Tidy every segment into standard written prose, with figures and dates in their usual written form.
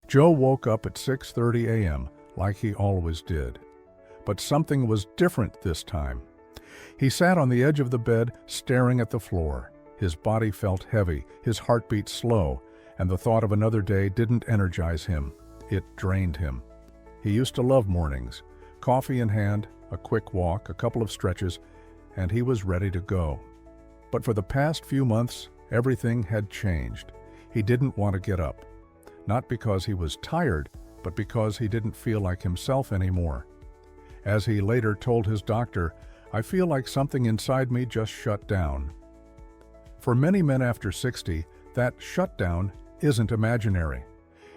Joe woke up at 6:30 a.m. like he always did. But something was different this time. He sat on the edge of the bed, staring at the floor. His body felt heavy, his heartbeat slow, and the thought of another day didn't energize him. It drained him. He used to love mornings. Coffee in hand, a quick walk, a couple of stretches, and he was ready to go. But for the past few months, everything had changed. He didn't want to get up. Not because he was tired, but because he didn't feel like himself anymore. As he later told his doctor, "I feel like something inside me just shut down." For many men after 60, that shutdown isn't imaginary.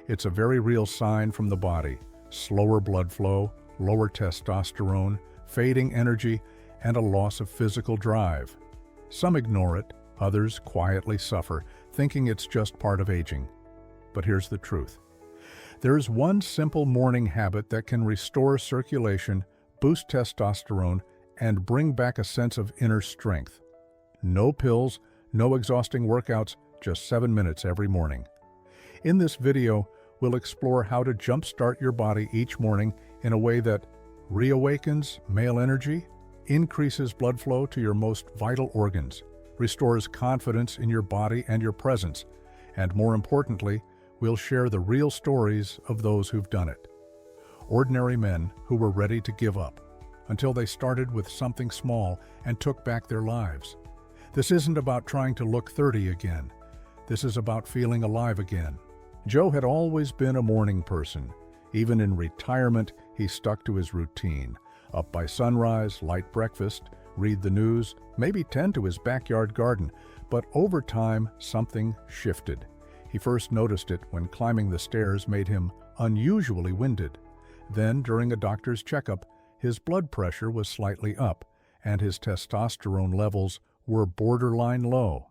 It's a very real sign from the body: slower blood flow, lower testosterone, fading energy, and a loss of physical drive. Some ignore it, others quietly suffer, thinking it's just part of aging. But here's the truth. There's one simple morning habit that can restore circulation, boost testosterone, and bring back a sense of inner strength. No pills, no exhausting workouts, just 7 minutes every morning. In this video, we'll explore how to jumpstart your body each morning in a way that reawakens male energy, increases blood flow to your most vital organs, restores confidence in your body and your presence, and more importantly, we'll share the real stories of those who've done it. Ordinary men who were ready to give up, until they started with something small and took back their lives. This isn't about trying to look 30 again. This is about feeling alive again. Joe had always been a morning person. Even in retirement, he stuck to his routine. Up by sunrise, light breakfast, read the news, maybe tend to his backyard garden. But over time, something shifted. He first noticed it when climbing the stairs made him unusually winded. Then, during a doctor's checkup, his blood pressure was slightly up, and his testosterone levels were borderline low.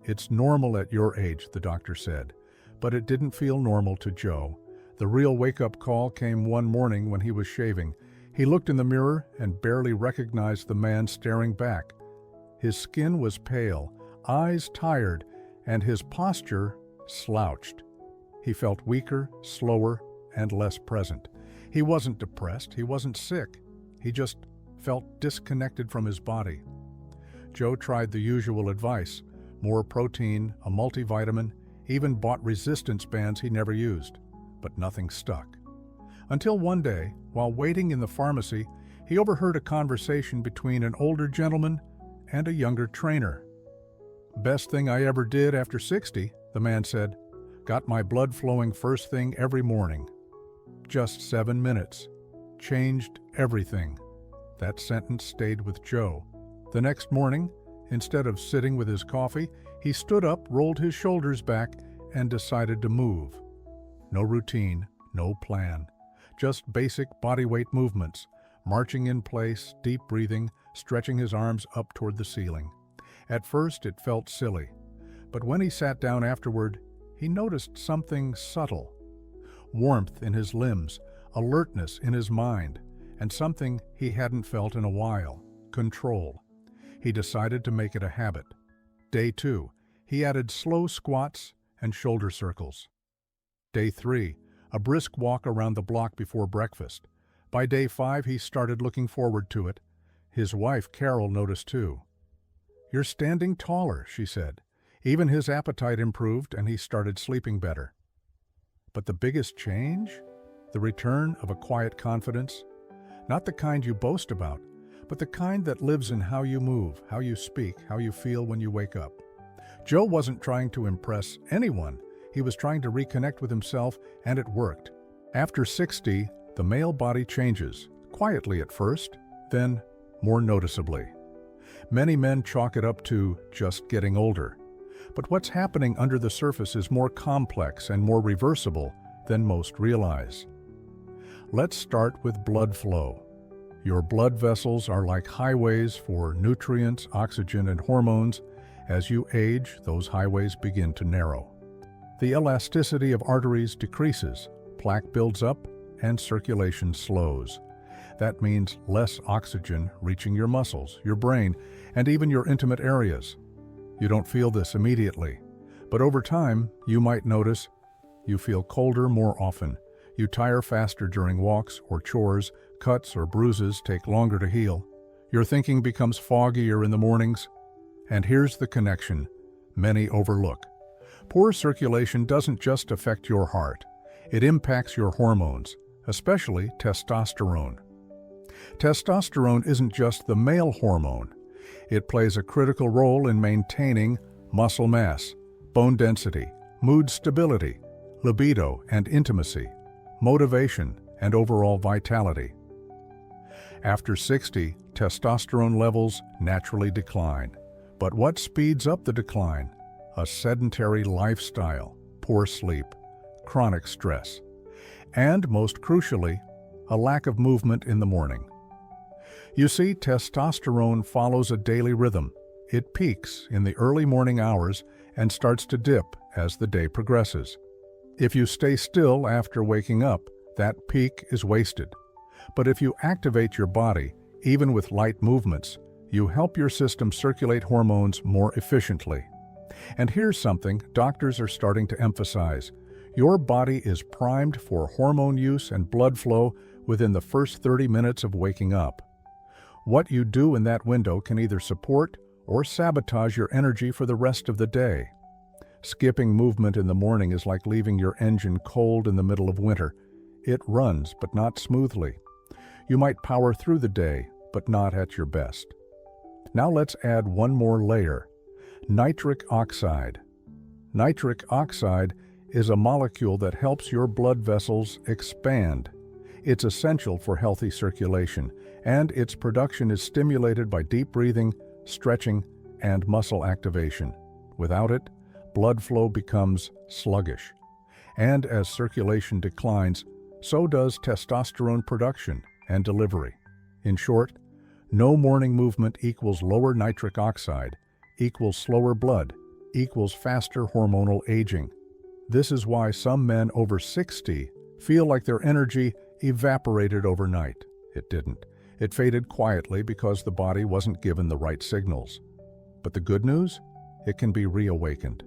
"It's normal at your age," the doctor said, but it didn't feel normal to Joe. The real wake-up call came one morning when he was shaving. He looked in the mirror and barely recognized the man staring back. His skin was pale, eyes tired, and his posture slouched. He felt weaker, slower, and less present. He wasn't depressed, he wasn't sick. He just felt disconnected from his body. Joe tried the usual advice: more protein, a multivitamin, even bought resistance bands he never used. But nothing stuck. Until one day, while waiting in the pharmacy, he overheard a conversation between an older gentleman and a younger trainer. "Best thing I ever did after 60, the man said. "Got my blood flowing first thing every morning. Just 7 minutes. Changed everything." That sentence stayed with Joe. The next morning, instead of sitting with his coffee, he stood up, rolled his shoulders back, and decided to move. No routine, no plan. Just basic bodyweight movements, marching in place, deep breathing, stretching his arms up toward the ceiling. At first, it felt silly, but when he sat down afterward, he noticed something subtle. Warmth in his limbs, alertness in his mind, and something he hadn't felt in a while: control. He decided to make it a habit. Day 2, he added slow squats and shoulder circles. Day 3, a brisk walk around the block before breakfast. By day 5, he started looking forward to it. His wife, Carol, noticed too. "You're standing taller," she said. Even his appetite improved and he started sleeping better. But the biggest change? The return of a quiet confidence. Not the kind you boast about, but the kind that lives in how you move, how you speak, how you feel when you wake up. Joe wasn't trying to impress anyone. He was trying to reconnect with himself, and it worked. After 60, the male body changes, quietly at first, then more noticeably. Many men chalk it up to just getting older. But what's happening under the surface is more complex and more reversible than most realize. Let's start with blood flow. Your blood vessels are like highways for nutrients, oxygen, and hormones. As you age, those highways begin to narrow. The elasticity of arteries decreases, plaque builds up, and circulation slows. That means less oxygen reaching your muscles, your brain, and even your intimate areas. You don't feel this immediately, but over time, you might notice You feel colder more often. You tire faster during walks or chores. Cuts or bruises take longer to heal. Your thinking becomes foggier in the mornings. And here's the connection many overlook. Poor circulation doesn't just affect your heart. It impacts your hormones, especially testosterone. Testosterone isn't just the male hormone. It plays a critical role in maintaining muscle mass, bone density, mood stability, libido and intimacy, motivation and overall vitality. After 60, testosterone levels naturally decline. But what speeds up the decline? A sedentary lifestyle, poor sleep, chronic stress, and most crucially, a lack of movement in the morning. You see, testosterone follows a daily rhythm. It peaks in the early morning hours and starts to dip as the day progresses. If you stay still after waking up, that peak is wasted. But if you activate your body, even with light movements, you help your system circulate hormones more efficiently. And here's something doctors are starting to emphasize. Your body is primed for hormone use and blood flow within the first 30 minutes of waking up. What you do in that window can either support or sabotage your energy for the rest of the day. Skipping movement in the morning is like leaving your engine cold in the middle of winter. It runs, but not smoothly. You might power through the day, but not at your best. Now let's add one more layer. Nitric oxide. Nitric oxide is a molecule that helps your blood vessels expand. It's essential for healthy circulation, and its production is stimulated by deep breathing, stretching, and muscle activation. Without it, blood flow becomes sluggish. And as circulation declines, so does testosterone production and delivery. In short, no morning movement equals lower nitric oxide, equals slower blood, equals faster hormonal aging. This is why some men over 60 feel like their energy evaporated overnight. It didn't. It faded quietly because the body wasn't given the right signals. But the good news? It can be reawakened.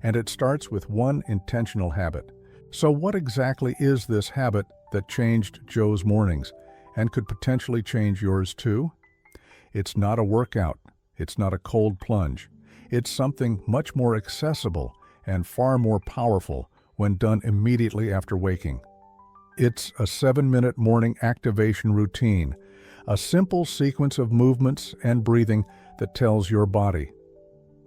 And it starts with one intentional habit. So what exactly is this habit that changed Joe's mornings and could potentially change yours too? It's not a workout. It's not a cold plunge. It's something much more accessible and far more powerful when done immediately after waking. It's a 7-minute morning activation routine, a simple sequence of movements and breathing that tells your body,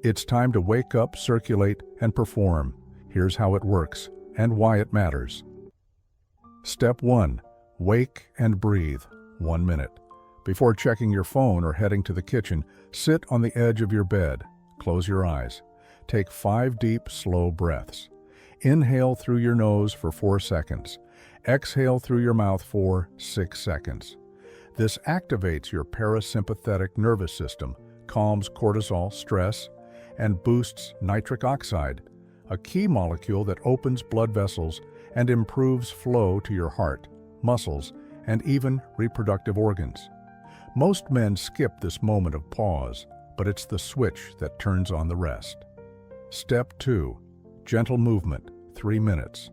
it's time to wake up, circulate, and perform. Here's how it works and why it matters. Step 1. Wake and breathe. 1 minute. Before checking your phone or heading to the kitchen, sit on the edge of your bed. Close your eyes. Take 5 deep, slow breaths. Inhale through your nose for 4 seconds. Exhale through your mouth for 6 seconds. This activates your parasympathetic nervous system, calms cortisol, stress, and boosts nitric oxide, a key molecule that opens blood vessels and improves flow to your heart, muscles, and even reproductive organs. Most men skip this moment of pause, but it's the switch that turns on the rest. Step 2. Gentle movement, 3 minutes.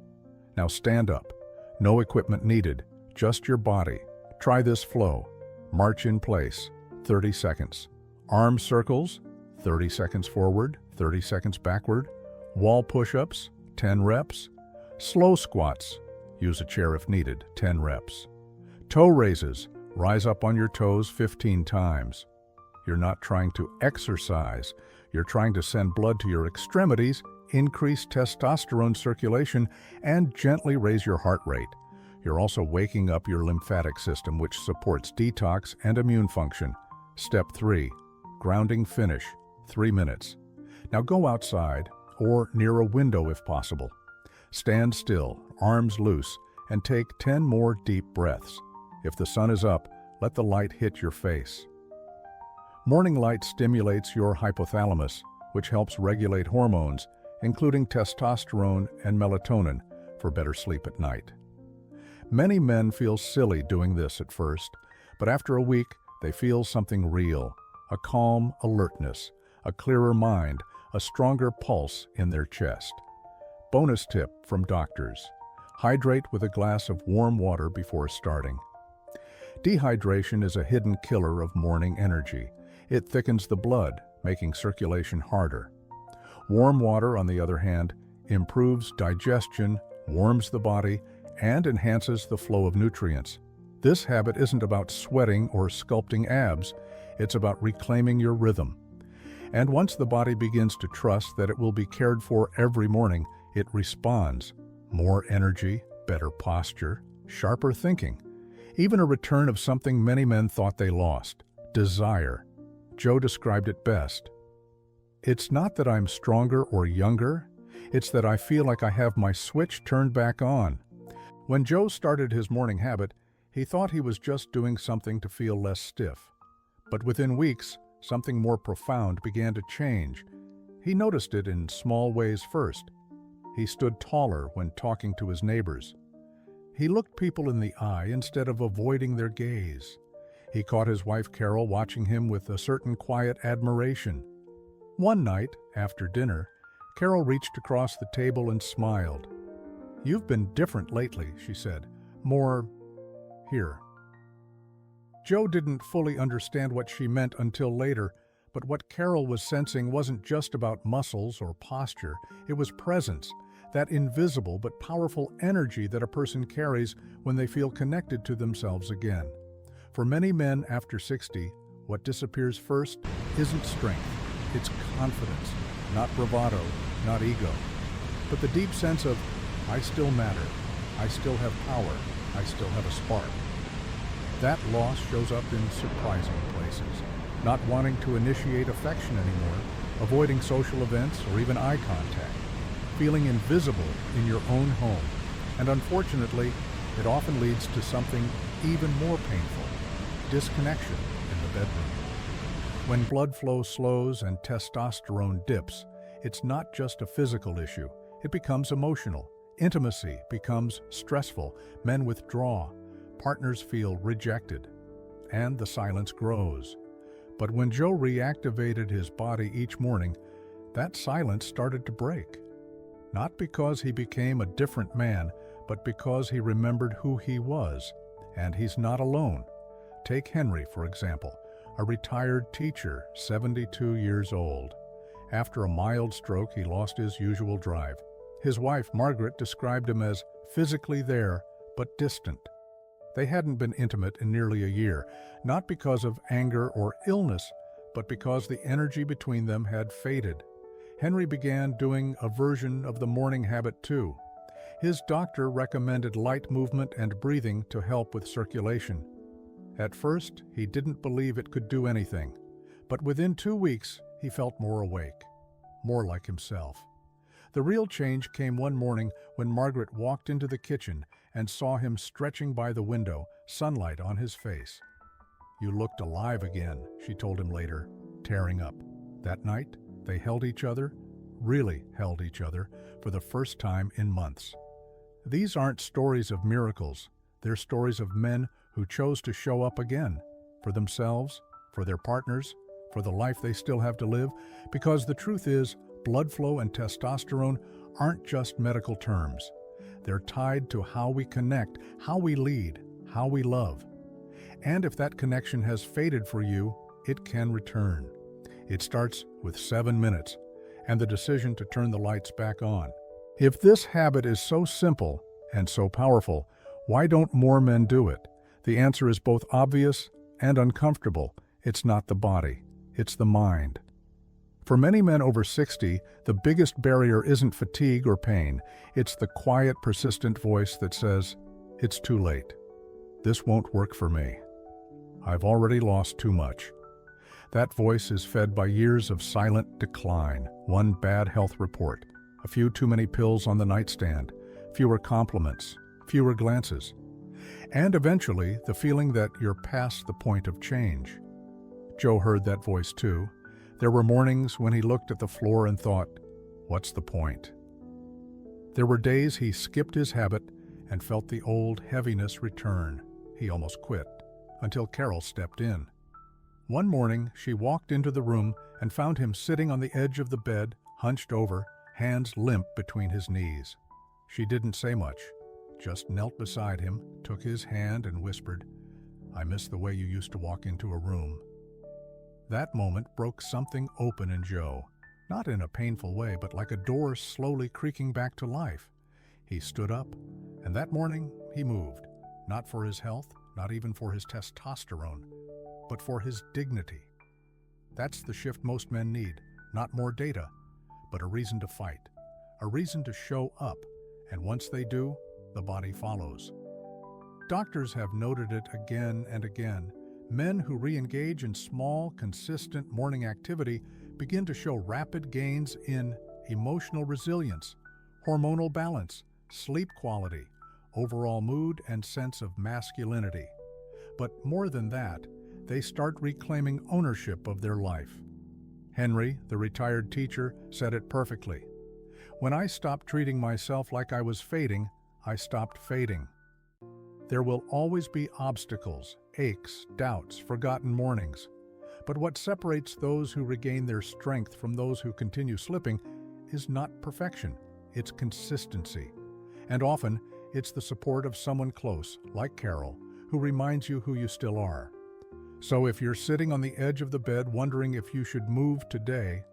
Now stand up. No equipment needed, just your body. Try this flow. March in place, 30 seconds. Arm circles, 30 seconds forward, 30 seconds backward. Wall push-ups, 10 reps. Slow squats, use a chair if needed, 10 reps. Toe raises, rise up on your toes 15 times. You're not trying to exercise, you're trying to send blood to your extremities, increase testosterone circulation, and gently raise your heart rate. You're also waking up your lymphatic system, which supports detox and immune function. Step 3. Grounding finish, 3 minutes. Now go outside, or near a window if possible. Stand still, arms loose, and take 10 more deep breaths. If the sun is up, let the light hit your face. Morning light stimulates your hypothalamus, which helps regulate hormones, including testosterone and melatonin, for better sleep at night. Many men feel silly doing this at first, but after a week, they feel something real, a calm alertness, a clearer mind, a stronger pulse in their chest. Bonus tip from doctors: hydrate with a glass of warm water before starting. Dehydration is a hidden killer of morning energy. It thickens the blood, making circulation harder. Warm water, on the other hand, improves digestion, warms the body, and enhances the flow of nutrients. This habit isn't about sweating or sculpting abs, it's about reclaiming your rhythm. And once the body begins to trust that it will be cared for every morning, it responds. More energy, better posture, sharper thinking. Even a return of something many men thought they lost: desire. Joe described it best. "It's not that I'm stronger or younger, it's that I feel like I have my switch turned back on." When Joe started his morning habit, he thought he was just doing something to feel less stiff. But within weeks, something more profound began to change. He noticed it in small ways first. He stood taller when talking to his neighbors. He looked people in the eye instead of avoiding their gaze. He caught his wife Carol watching him with a certain quiet admiration. One night, after dinner, Carol reached across the table and smiled. "You've been different lately," she said. "More here." Joe didn't fully understand what she meant until later, but what Carol was sensing wasn't just about muscles or posture, it was presence, that invisible but powerful energy that a person carries when they feel connected to themselves again. For many men after 60, what disappears first isn't strength, it's confidence, not bravado, not ego, but the deep sense of, I still matter, I still have power, I still have a spark. That loss shows up in surprising places. Not wanting to initiate affection anymore, avoiding social events or even eye contact, feeling invisible in your own home. And unfortunately, it often leads to something even more painful: disconnection in the bedroom. When blood flow slows and testosterone dips, it's not just a physical issue, it becomes emotional. Intimacy becomes stressful, men withdraw, partners feel rejected, and the silence grows. But when Joe reactivated his body each morning, that silence started to break. Not because he became a different man, but because he remembered who he was. And he's not alone. Take Henry, for example, a retired teacher, 72 years old. After a mild stroke, he lost his usual drive. His wife, Margaret, described him as physically there, but distant. They hadn't been intimate in nearly a year, not because of anger or illness, but because the energy between them had faded. Henry began doing a version of the morning habit too. His doctor recommended light movement and breathing to help with circulation. At first, he didn't believe it could do anything, but within 2 weeks, he felt more awake, more like himself. The real change came one morning when Margaret walked into the kitchen and saw him stretching by the window, sunlight on his face. "You looked alive again," she told him later, tearing up. That night, they held each other, really held each other, for the first time in months. These aren't stories of miracles, they're stories of men who chose to show up again, for themselves, for their partners, for the life they still have to live, because the truth is, blood flow and testosterone aren't just medical terms. They're tied to how we connect, how we lead, how we love. And if that connection has faded for you, it can return. It starts with 7 minutes and the decision to turn the lights back on. If this habit is so simple and so powerful, why don't more men do it? The answer is both obvious and uncomfortable. It's not the body, it's the mind. For many men over 60, the biggest barrier isn't fatigue or pain. It's the quiet, persistent voice that says, "It's too late. This won't work for me. I've already lost too much." That voice is fed by years of silent decline, one bad health report, a few too many pills on the nightstand, fewer compliments, fewer glances, and eventually the feeling that you're past the point of change. Joe heard that voice too. There were mornings when he looked at the floor and thought, "What's the point?" There were days he skipped his habit and felt the old heaviness return. He almost quit, until Carol stepped in. One morning, she walked into the room and found him sitting on the edge of the bed, hunched over, hands limp between his knees. She didn't say much, just knelt beside him, took his hand and whispered, "I miss the way you used to walk into a room." That moment broke something open in Joe, not in a painful way, but like a door slowly creaking back to life. He stood up, and that morning he moved, not for his health, not even for his testosterone, but for his dignity. That's the shift most men need, not more data, but a reason to fight, a reason to show up, and once they do, the body follows. Doctors have noted it again and again. Men who re-engage in small, consistent morning activity begin to show rapid gains in emotional resilience, hormonal balance, sleep quality, overall mood, and sense of masculinity. But more than that, they start reclaiming ownership of their life. Henry, the retired teacher, said it perfectly. "When I stopped treating myself like I was fading, I stopped fading." There will always be obstacles, aches, doubts, forgotten mornings. But what separates those who regain their strength from those who continue slipping is not perfection, it's consistency. And often, it's the support of someone close, like Carol, who reminds you who you still are. So if you're sitting on the edge of the bed wondering if you should move today,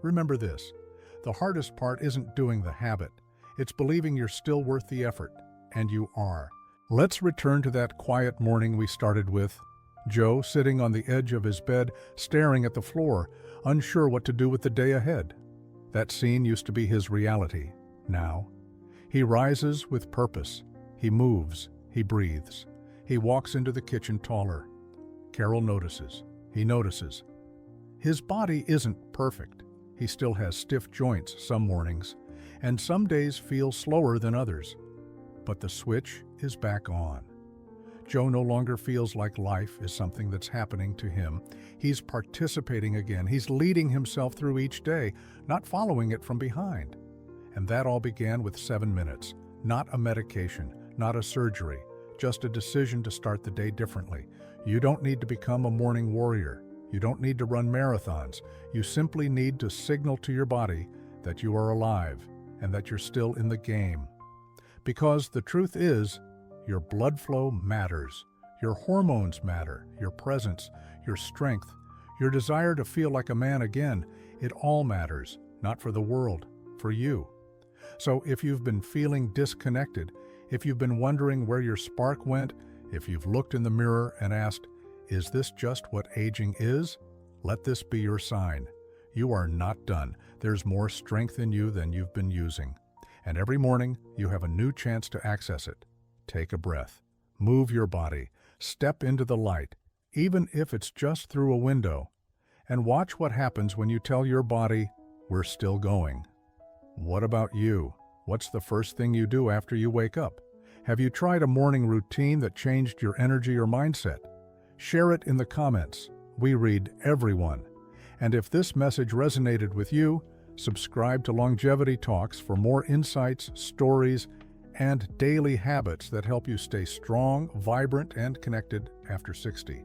remember this: the hardest part isn't doing the habit, it's believing you're still worth the effort, and you are. Let's return to that quiet morning we started with. Joe sitting on the edge of his bed, staring at the floor, unsure what to do with the day ahead. That scene used to be his reality. Now, he rises with purpose. He moves. He breathes. He walks into the kitchen taller. Carol notices. He notices. His body isn't perfect. He still has stiff joints some mornings, and some days feel slower than others. But the switch is back on. Joe no longer feels like life is something that's happening to him. He's participating again. He's leading himself through each day, not following it from behind. And that all began with 7 minutes. Not a medication, not a surgery, just a decision to start the day differently. You don't need to become a morning warrior. You don't need to run marathons. You simply need to signal to your body that you are alive and that you're still in the game. Because the truth is, your blood flow matters. Your hormones matter. Your presence, your strength, your desire to feel like a man again, it all matters, not for the world, for you. So if you've been feeling disconnected, if you've been wondering where your spark went, if you've looked in the mirror and asked, "Is this just what aging is?" let this be your sign. You are not done. There's more strength in you than you've been using. And every morning, you have a new chance to access it. Take a breath. Move your body. Step into the light, even if it's just through a window. And watch what happens when you tell your body, "We're still going." What about you? What's the first thing you do after you wake up? Have you tried a morning routine that changed your energy or mindset? Share it in the comments. We read everyone. And if this message resonated with you, subscribe to Longevity Talks for more insights, stories, and daily habits that help you stay strong, vibrant, and connected after 60.